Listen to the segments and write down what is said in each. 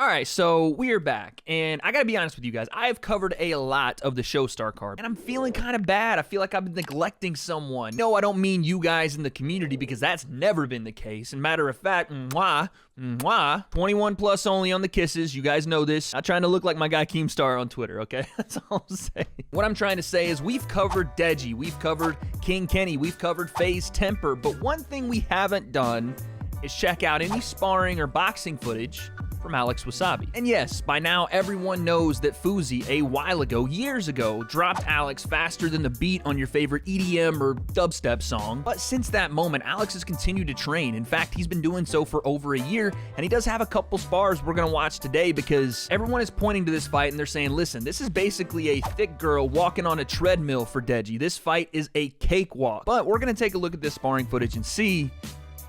All right, so we're back, and I gotta be honest with you guys. I've covered a lot of the Showstar card, and I'm feeling kind of bad. I feel like I've been neglecting someone. No, I don't mean you guys in the community, because that's never been the case. And matter of fact, 21 plus only on the kisses. You guys know this. Not trying to look like my guy Keemstar on Twitter, okay? That's all I'm saying. What I'm trying to say is we've covered Deji, we've covered King Kenny, we've covered FaZe Temper, but one thing we haven't done is check out any sparring or boxing footage from Alex Wassabi. And yes, by now everyone knows that Fuzi a while ago, years ago, dropped Alex faster than the beat on your favorite EDM or dubstep song. But since that moment, Alex has continued to train. In fact, he's been doing so for over a year, and he does have a couple spars we're gonna watch today, because everyone is pointing to this fight and they're saying, listen, this is basically a thick girl walking on a treadmill for Deji. This fight is a cakewalk. But we're gonna take a look at this sparring footage and see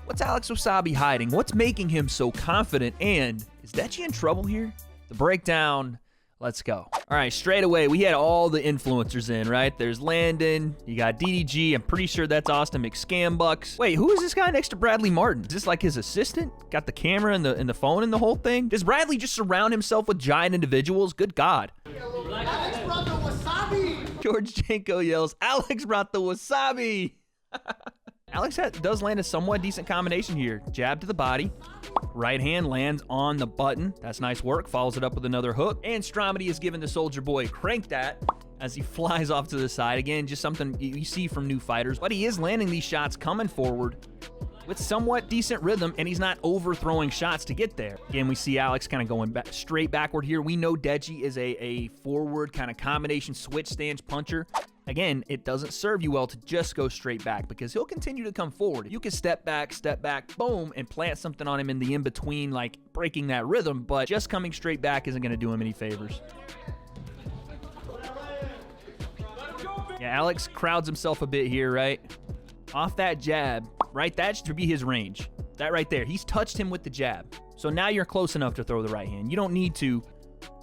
what's Alex Wassabi hiding? What's making him so confident? And is Deji in trouble here? The breakdown, let's go. All right, straight away, we had all the influencers in, right? There's Landon, you got DDG, I'm pretty sure that's Austin McScambucks. Wait, who is this guy next to Bradley Martin? Is this like his assistant? Got the camera and the phone and the whole thing? Does Bradley just surround himself with giant individuals? Good God. Alex brought the wasabi! George Janko yells, Alex brought the wasabi! Alex does land a somewhat decent combination here. Jab to the body. Right hand lands on the button. That's nice work. Follows it up with another hook. And Stromedy is giving the Soldier Boy crank that as he flies off to the side. Again, just something you see from new fighters. But he is landing these shots coming forward with somewhat decent rhythm, and he's not overthrowing shots to get there. Again, we see Alex kind of going back, straight backward here. We know Deji is a forward kind of combination switch stance puncher. Again, it doesn't serve you well to just go straight back, because he'll continue to come forward. You can step back, boom, and plant something on him in the in-between, like breaking that rhythm, but just coming straight back isn't going to do him any favors. Yeah, Alex crowds himself a bit here, right? Off that jab, right? That should be his range. That right there. He's touched him with the jab. So now you're close enough to throw the right hand. You don't need to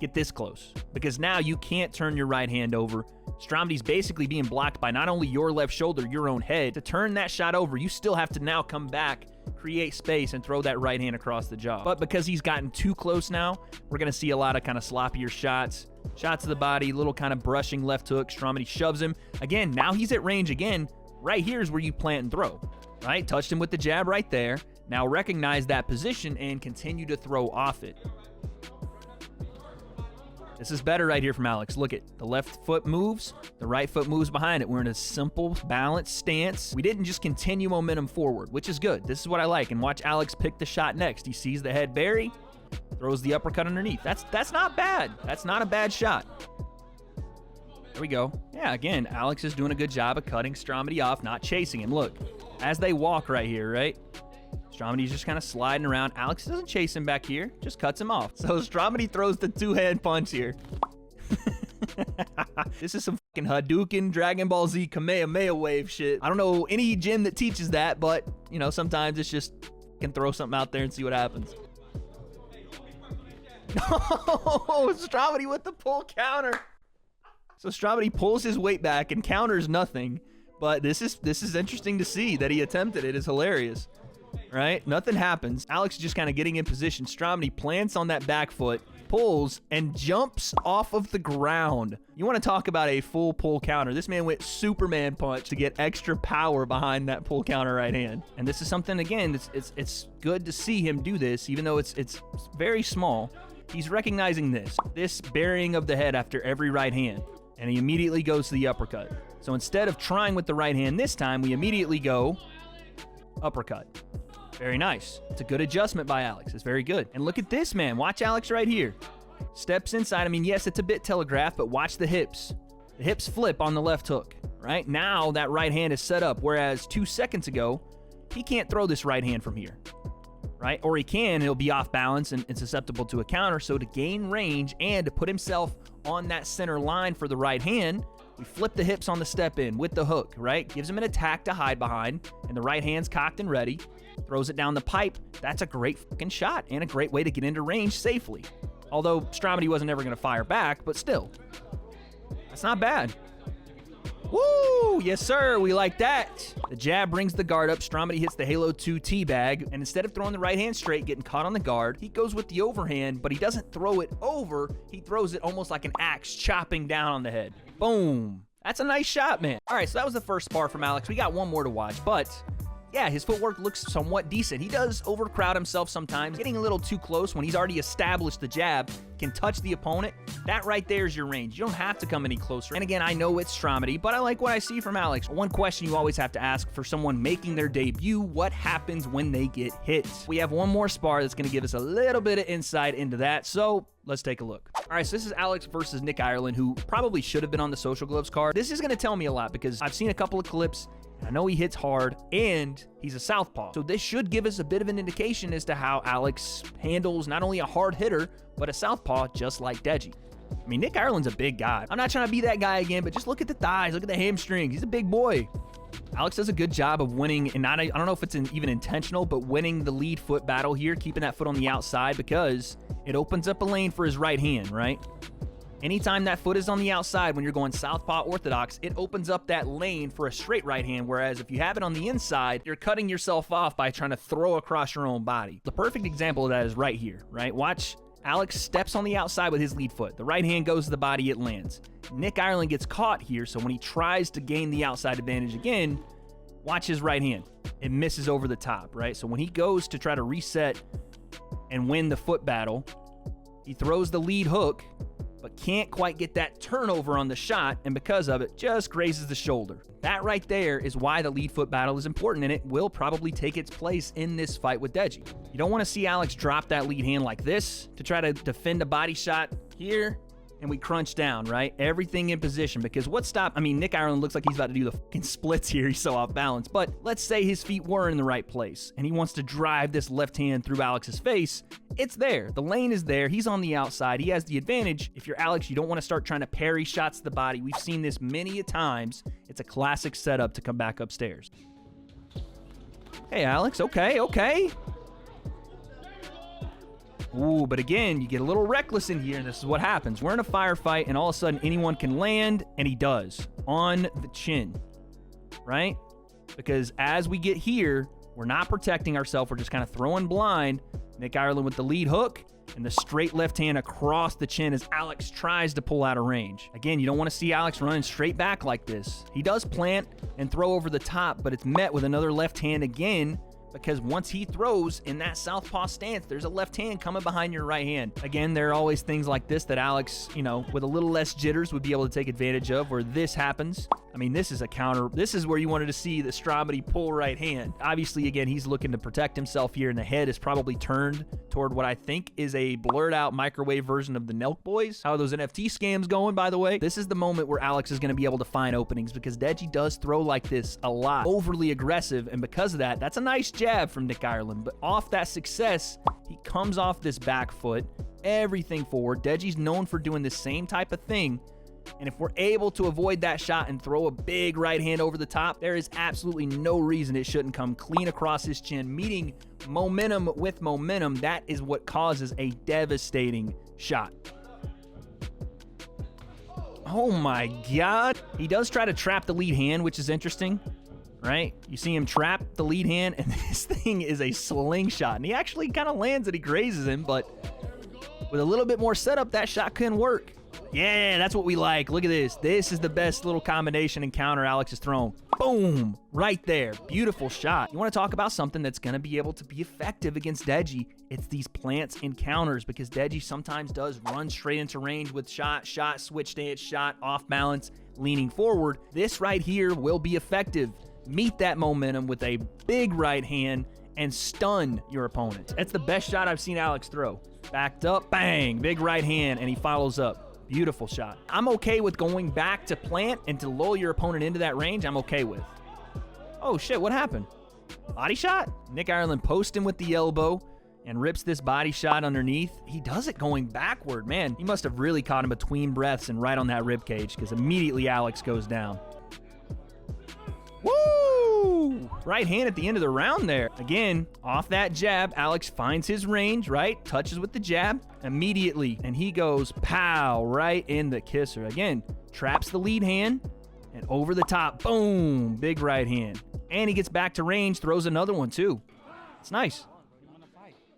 get this close, because now you can't turn your right hand over. Stromedy's basically being blocked by not only your left shoulder, your own head. To turn that shot over, you still have to now come back, create space, and throw that right hand across the jaw. But because he's gotten too close now, we're going to see a lot of kind of sloppier shots. Shots to the body, little kind of brushing left hook. Stromedy shoves him. Again, now he's at range again. Right here is where you plant and throw. Right? Touched him with the jab right there. Now recognize that position and continue to throw off it. This is better right here from Alex. Look at the left foot moves, the right foot moves behind it. We're in a simple, balanced stance. We didn't just continue momentum forward, which is good. This is what I like. And watch Alex pick the shot next. He sees the head bury, throws the uppercut underneath. That's not bad. That's not a bad shot. There we go. Yeah, again, Alex is doing a good job of cutting Stromedy off, not chasing him. Look, as they walk right here, right? Stromedy's just kind of sliding around. Alex doesn't chase him back here, just cuts him off. So Stromedy throws the two-hand punch here. This is some fucking Hadouken, Dragon Ball Z, Kamehameha wave shit. I don't know any gym that teaches that, but, you know, sometimes it's just, can throw something out there and see what happens. No, Stromedy with the pull counter. So Stromedy pulls his weight back and counters nothing, but this is interesting to see that he attempted it. Is hilarious. Right? Nothing happens. Alex is just kind of getting in position. Stromedy plants on that back foot, pulls, and jumps off of the ground. You want to talk about a full pull counter. This man went Superman punch to get extra power behind that pull counter right hand. And this is something, again, it's good to see him do this, even though it's very small. He's recognizing this burying of the head after every right hand. And he immediately goes to the uppercut. So instead of trying with the right hand this time, we immediately go uppercut. Very nice. It's a good adjustment by Alex. It's very good. And look at this, man. Watch Alex right here. Steps inside. I mean, yes, it's a bit telegraphed, but watch the hips. The hips flip on the left hook, right? Now that right hand is set up, whereas 2 seconds ago, he can't throw this right hand from here, right? Or he can, and it'll be off balance and susceptible to a counter. So to gain range and to put himself on that center line for the right hand, we flip the hips on the step in with the hook, right? Gives him an attack to hide behind, and the right hand's cocked and ready. Throws it down the pipe. That's a great fucking shot and a great way to get into range safely. Although Stromedy wasn't ever going to fire back, but still. That's not bad. Woo! Yes, sir. We like that. The jab brings the guard up. Stromedy hits the Halo 2 teabag. And instead of throwing the right hand straight, getting caught on the guard, he goes with the overhand, but he doesn't throw it over. He throws it almost like an axe, chopping down on the head. Boom. That's a nice shot, man. All right, so that was the first spar from Alex. We got one more to watch, but yeah, his footwork looks somewhat decent. He does overcrowd himself sometimes, getting a little too close when he's already established the jab, can touch the opponent. That right there is your range. You don't have to come any closer. And again, I know it's Stromedy, but I like what I see from Alex. One question you always have to ask for someone making their debut: what happens when they get hit? We have one more spar that's going to give us a little bit of insight into that, so let's take a look. All right, so this is Alex versus Nick Ireland, who probably should have been on the Social Gloves card. This is going to tell me a lot because I've seen a couple of clips. I know he hits hard, and he's a southpaw. So this should give us a bit of an indication as to how Alex handles not only a hard hitter, but a southpaw just like Deji. I mean, Nick Ireland's a big guy. I'm not trying to be that guy again, but just look at the thighs, look at the hamstrings. He's a big boy. Alex does a good job of winning, and I don't know if it's even intentional, but winning the lead foot battle here, keeping that foot on the outside because it opens up a lane for his right hand, right? Anytime that foot is on the outside when you're going southpaw orthodox, it opens up that lane for a straight right hand, whereas if you have it on the inside, you're cutting yourself off by trying to throw across your own body. The perfect example of that is right here, right? Watch, Alex steps on the outside with his lead foot. The right hand goes to the body, it lands. Nick Ireland gets caught here, so when he tries to gain the outside advantage again, watch his right hand. It misses over the top, right? So when he goes to try to reset and win the foot battle, he throws the lead hook, but can't quite get that turnover on the shot, and because of it, just grazes the shoulder. That right there is why the lead foot battle is important, and it will probably take its place in this fight with Deji. You don't want to see Alex drop that lead hand like this to try to defend a body shot here, and we crunch down, right? Everything in position, because Nick Ireland looks like he's about to do the fucking splits here. He's so off balance, but let's say his feet were in the right place, and he wants to drive this left hand through Alex's face. It's there. The lane is there. He's on the outside. He has the advantage. If you're Alex, you don't want to start trying to parry shots to the body. We've seen this many a times. It's a classic setup to come back upstairs. Hey, Alex. Okay. Ooh, but again, you get a little reckless in here, and this is what happens. We're in a firefight, and all of a sudden, anyone can land, and he does. On the chin, right? Because as we get here, we're not protecting ourselves. We're just kind of throwing blind. Nick Ireland with the lead hook, and the straight left hand across the chin as Alex tries to pull out of range. Again, you don't want to see Alex running straight back like this. He does plant and throw over the top, but it's met with another left hand again, because once he throws in that southpaw stance, there's a left hand coming behind your right hand. Again, there are always things like this that Alex, with a little less jitters would be able to take advantage of, where this happens. I mean, this is a counter. This is where you wanted to see the Stromedy pull right hand. Obviously, again, he's looking to protect himself here, and the head is probably turned toward what I think is a blurred out microwave version of the Nelk Boys. How are those NFT scams going, by the way? This is the moment where Alex is going to be able to find openings, because Deji does throw like this a lot. Overly aggressive, and because of that, that's a nice jab from Nick Ireland, but off that success, he comes off this back foot, everything forward. Deji's known for doing the same type of thing, and if we're able to avoid that shot and throw a big right hand over the top, there is absolutely no reason it shouldn't come clean across his chin. Meeting momentum with momentum, that is what causes a devastating shot. Oh my God. He does try to trap the lead hand, which is interesting, right? You see him trap the lead hand, and this thing is a slingshot, and he actually kind of lands it. He grazes him, but with a little bit more setup, that shot couldn't work. Yeah, that's what we like. Look at this. This is the best little combination and counter Alex has thrown. Boom! Right there. Beautiful shot. You want to talk about something that's going to be able to be effective against Deji? It's these plants and counters, because Deji sometimes does run straight into range with shot, switch stance, shot, off balance, leaning forward. This right here will be effective. Meet that momentum with a big right hand and stun your opponent. That's the best shot I've seen Alex throw. Backed up, bang, big right hand, and he follows up. Beautiful shot. I'm okay with going back to plant and to lull your opponent into that range. I'm okay with. Oh shit, what happened? Body shot? Nick Ireland posts him with the elbow and rips this body shot underneath. He does it going backward. Man, he must have really caught him between breaths and right on that rib cage, because immediately Alex goes down. Woo! Right hand at the end of the round there. Again, off that jab, Alex finds his range, right? Touches with the jab immediately, and he goes pow right in the kisser. Again, traps the lead hand, And over the top, boom, big right hand. And he gets back to range, throws another one too. It's nice.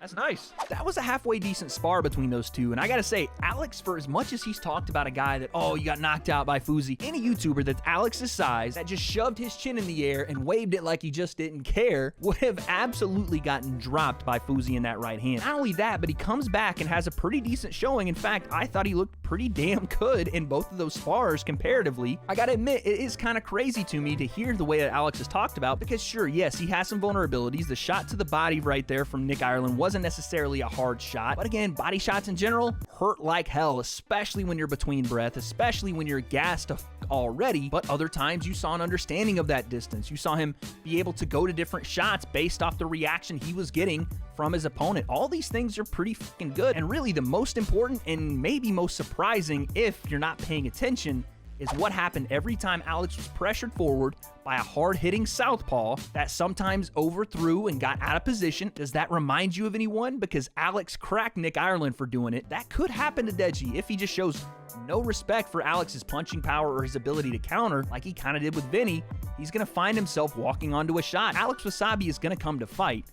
That's nice. That was a halfway decent spar between those two, and I gotta say, Alex, for as much as he's talked about a guy that, oh, you got knocked out by Fuzzy, any YouTuber that's Alex's size that just shoved his chin in the air and waved it like he just didn't care would have absolutely gotten dropped by Fuzzy in that right hand. Not only that, but he comes back and has a pretty decent showing. In fact, I thought he looked pretty damn good in both of those spars comparatively. I gotta admit, it is kind of crazy to me to hear the way that Alex has talked about, because sure, yes, he has some vulnerabilities. The shot to the body right there from Nick Ireland wasn't necessarily a hard shot, but again, body shots in general hurt like hell, especially when you're between breath, especially when you're gassed already. But other times you saw an understanding of that distance. You saw him be able to go to different shots based off the reaction he was getting from his opponent. All these things are pretty fucking good, and really the most important and maybe most surprising, if you're not paying attention, is what happened every time Alex was pressured forward by a hard-hitting southpaw that sometimes overthrew and got out of position. Does that remind you of anyone? Because Alex cracked Nick Ireland for doing it. That could happen to Deji if he just shows no respect for Alex's punching power or his ability to counter like he kind of did with Vinny. He's going to find himself walking onto a shot. Alex Wassabi is going to come to fight.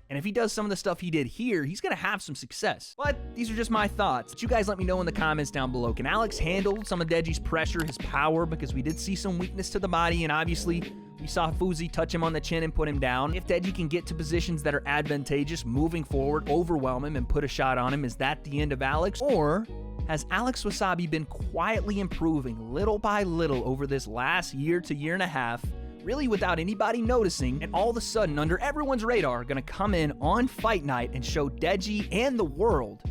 And if he does some of the stuff he did here, he's going to have some success. But these are just my thoughts. But you guys let me know in the comments down below. Can Alex handle some of Deji's pressure, his power? Because we did see some weakness to the body, and obviously we saw Fuzzy touch him on the chin and put him down. If Deji can get to positions that are advantageous, moving forward, overwhelm him, and put a shot on him, is that the end of Alex? Or has Alex Wassabi been quietly improving little by little over this last year to year and a half, really without anybody noticing, and all of a sudden, under everyone's radar, gonna come in on fight night and show Deji and the world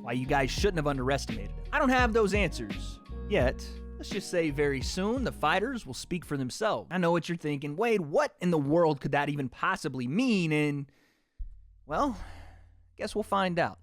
why you guys shouldn't have underestimated him? I don't have those answers yet. Let's just say very soon the fighters will speak for themselves. I know what you're thinking. Wade, what in the world could that even possibly mean? And, well, guess we'll find out.